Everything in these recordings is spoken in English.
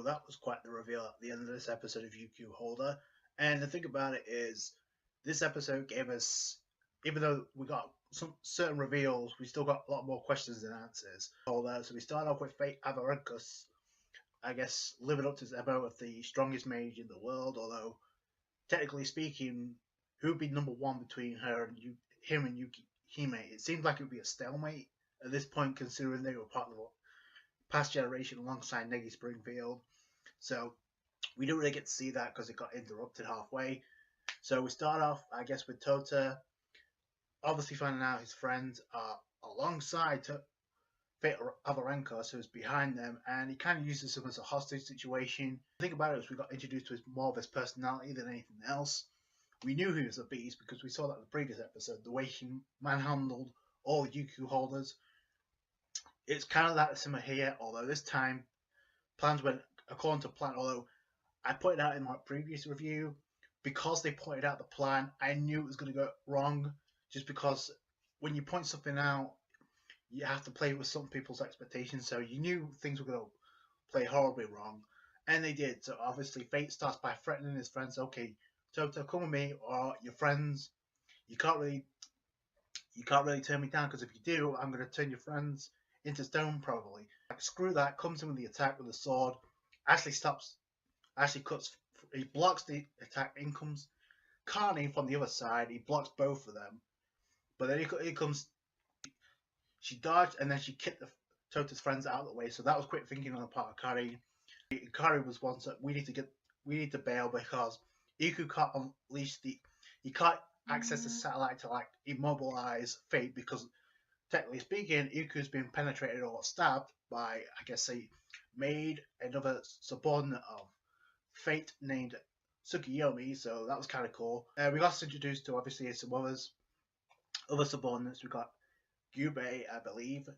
that was quite the reveal at the end of this episode of UQ Holder. And the thing about it is, this episode gave us, even though we got some certain reveals, we still got a lot more questions than answers. So we start off with Fate Avarenkus, I guess, living up to his MO of the strongest mage in the world, although, technically speaking, who would be number one between him and Yukihime? It seemed like it would be a stalemate at this point, considering they were part of the past generation alongside Negi Springfield. So we don't really get to see that because it got interrupted halfway. So we start off, I guess, with Tota obviously finding out his friends are alongside Fate Avarenkos, who's behind them, and he kind of uses them as a hostage situation. The thing about it is we got introduced to more of his personality than anything else. We knew he was a beast because we saw that in the previous episode, the way he manhandled all the UQ holders. It's kind of that similar here, although this time plans went according to plan. Although I pointed out in my previous review, because they pointed out the plan, I knew it was going to go wrong, just because when you point something out, you have to play with some people's expectations, so you knew things were going to play horribly wrong, and they did. So obviously Fate starts by threatening his friends, okay, Tota, come with me, or your friends, you can't really turn me down, because if you do, I'm going to turn your friends into stone, probably. Like, screw that, comes in with the attack with the sword, actually cuts, he blocks the attack, in comes Carney from the other side, he blocks both of them, but then he comes, she dodged, and then she kicked Tota's friends out of the way, so that was quick thinking on the part of Kari. Kari was one, so we need to bail, because Iku can't unleash he can't access the satellite to like immobilize Fate, because technically speaking, Iku's been penetrated or stabbed by, I guess, a maid, another subordinate of Fate named Tsukiyomi, so that was kind of cool. We got introduced to obviously some other subordinates. We got Gubei, I believe,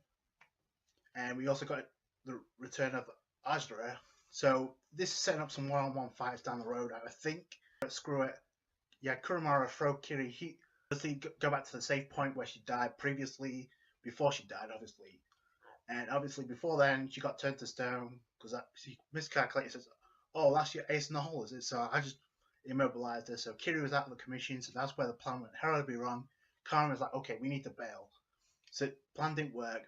and we also got the return of Azra. So this is setting up some one-on-one fights down the road, I think. Screw it. Yeah, Kuramaru throw Kiri. He obviously go back to the safe point where she died previously, before she died, obviously. And obviously before then, she got turned to stone because she miscalculated. Says, "Oh, that's your ace in the hole, is it?" So I just immobilized her. So Kiri was out of the commission, so that's where the plan went horribly wrong. Karen was like, "Okay, we need to bail." So plan didn't work,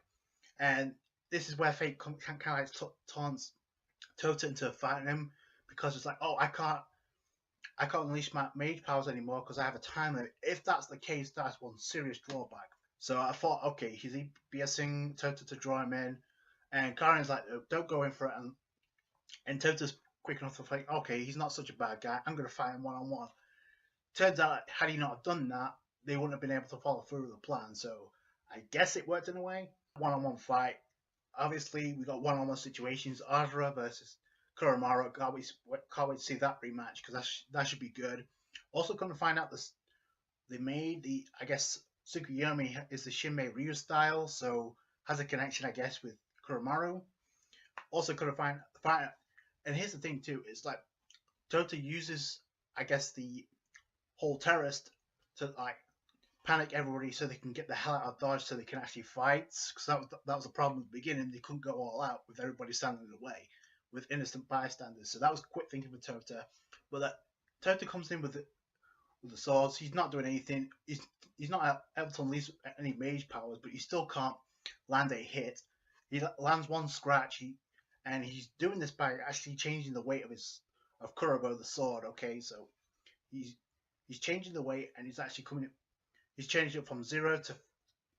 and this is where Fate kind of like taunts Tota into fighting him, because it's like, "Oh, I can't unleash my mage powers anymore because I have a time limit." If that's the case, that's one serious drawback. So I thought, okay, he's BSing Tota to draw him in, and Karen's like, "Don't go in for it," and Tota's quick enough to think, okay, he's not such a bad guy, I'm going to fight him one-on-one. Turns out, had he not have done that, they wouldn't have been able to follow through with the plan, so I guess it worked in a way. One-on-one fight. Obviously, we got one-on-one situations. Azra versus Kuramaru. Can't wait to see that rematch, because that should be good. Also, going to find out they made I guess Tsukuyomi is the Shinmei Ryu style, so has a connection, I guess, with Kuramaru. Also, could have find out. And here's the thing too: is like Tota uses, I guess, the whole terrorist to like panic everybody so they can get the hell out of Dodge so they can actually fight. Because that was a problem at the beginning. They couldn't go all out with everybody standing in the way, with innocent bystanders. So that was quick thinking for Tota. But that Tota comes in with the swords. He's not doing anything. He's not able to unleash any mage powers, but he still can't land a hit. He lands one scratch. And he's doing this by actually changing the weight of Kurabo, the sword. Okay, so he's changing the weight, and he's actually coming. He's changed it from 0 to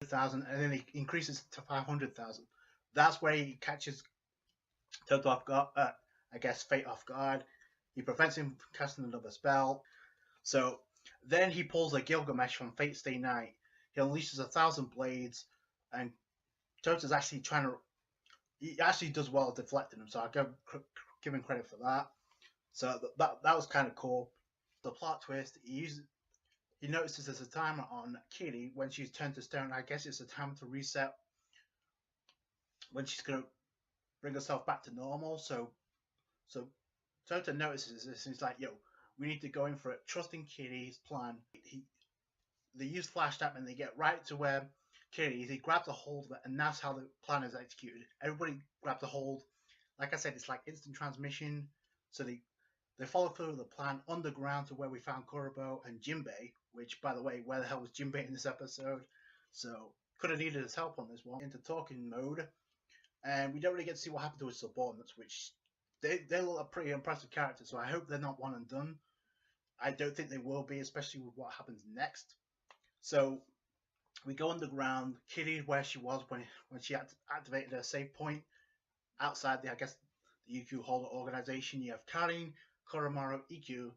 1,000, and then he increases it to 500,000. That's where he catches Toto off guard. I guess Fate off guard. He prevents him from casting another spell. So then he pulls a Gilgamesh from Fate's Day Night. He unleashes 1,000 blades, and Toto's actually trying to. He actually does well deflecting them, so I give him credit for that. So that was kind of cool. The plot twist: he notices there's a timer on Kiri when she's turned to stone. I guess it's a time to reset when she's gonna bring herself back to normal. So Tota notices this, and he's like, "Yo, we need to go in for it." Trusting Kiri's plan, they use flash tap, and they get right to where Kiri is. He grabs a hold of it, and that's how the plan is executed. Everybody grabs a hold, like I said, it's like instant transmission. So they follow through the plan underground to where we found Kurobo and Jinbei, which, by the way, where the hell was Jinbei in this episode? So could have needed his help on this one. Into talking mode, and we don't really get to see what happened to his subordinates, which they look like pretty impressive characters. So I hope they're not one and done. I don't think they will be, especially with what happens next. So we go underground. Kitty, where she was when she activated her save point outside the, I guess, the UQ holder organization. You have Karin, Koromaru, EQ,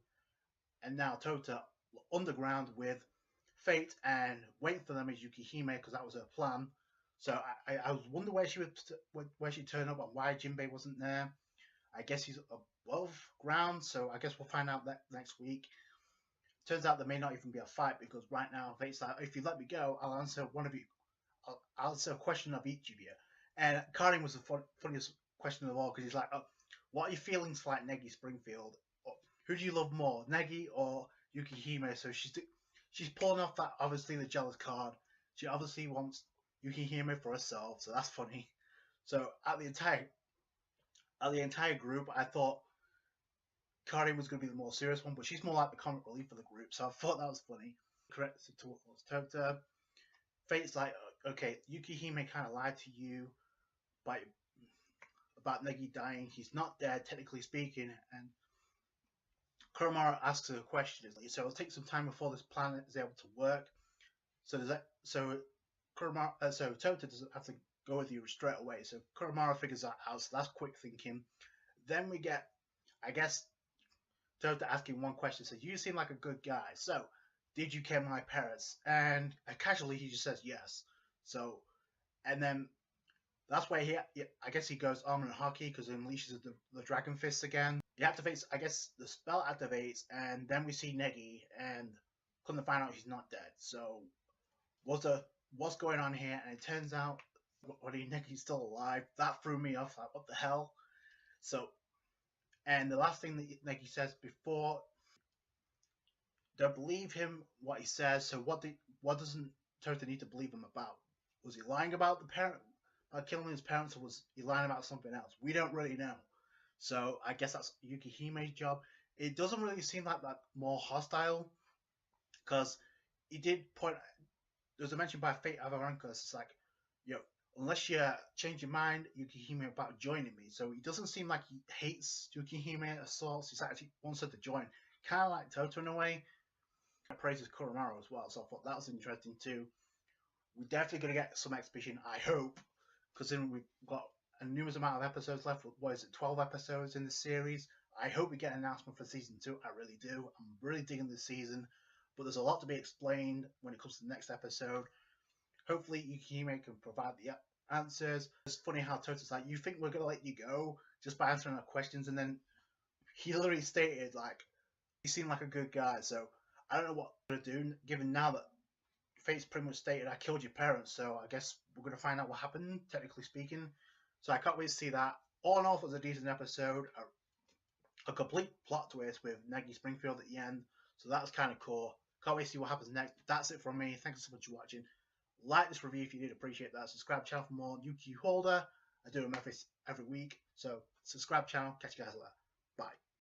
and now Tota underground with Fate, and waiting for them is Yukihime because that was her plan. So I was wondering where she turned up and why Jinbei wasn't there. I guess he's above ground, so I guess we'll find out that next week. Turns out there may not even be a fight because right now Fate's like, if you let me go, I'll answer one of you. I'll answer a question of each of you. And Karin was the funniest question of all because he's like, oh, what are your feelings for like Negi Springfield? Or, who do you love more, Negi or Yukihime? So she's pulling off that obviously the jealous card. She obviously wants Yukihime for herself, so that's funny. So at the entire group, I thought Karin was going to be the more serious one, but she's more like the comic relief of the group, so I thought that was funny. Correct towards Tota. Fate's like, okay, Yukihime kind of lied to you about Negi dying. He's not dead, technically speaking, and Kuromaru asks her a question. So it'll take some time before this planet is able to work. So Tota doesn't have to go with you straight away. So Kuromaru figures that out. So that's quick thinking. Then we get, I guess, Tota asking one question. So you seem like a good guy. So did you kill my parents? And casually he just says yes. So, and then that's where I guess he goes armor and hockey because he unleashes the dragon fist again. He activates, I guess the spell activates, and then we see Negi, and come to find out he's not dead. So what's going on here? And it turns out Negi's still alive. That threw me off. Like, what the hell? So, and the last thing that Negi says before, don't believe him what he says. So what doesn't Tota need to believe him about? Was he lying about killing his parents, or was he lying about something else? We don't really know. So I guess that's Yukihime's job. It doesn't really seem like that more hostile, because he did point. There was a mention by Fate Avarankas. It's like, unless you change your mind, Yukihime about joining me. So he doesn't seem like he hates Yukihime at all. He actually wants her to join, kind of like Tota in a way. Praises Kuromaru as well, so I thought that was interesting too. We're definitely going to get some exhibition, I hope, because then we've got a numerous amount of episodes left. What is it, 12 episodes in the series? I hope we get an announcement for season 2. I really do. I'm really digging this season, but there's a lot to be explained when it comes to the next episode. Hopefully Yukihime can provide the answers. It's funny how Tota's like, you think we're going to let you go just by answering our questions, and then he literally stated, like, he seemed like a good guy. So I don't know what we're going to do, given now that Fate's pretty much stated, I killed your parents, so I guess we're going to find out what happened, technically speaking. So I can't wait to see that. All in all, it was a decent episode. A complete plot twist with Negi Springfield at the end. So that was kind of cool. Can't wait to see what happens next. That's it from me. Thanks so much for watching. Like this review if you did appreciate that. Subscribe channel for more UQ Holder. I do them every week. So subscribe channel. Catch you guys later.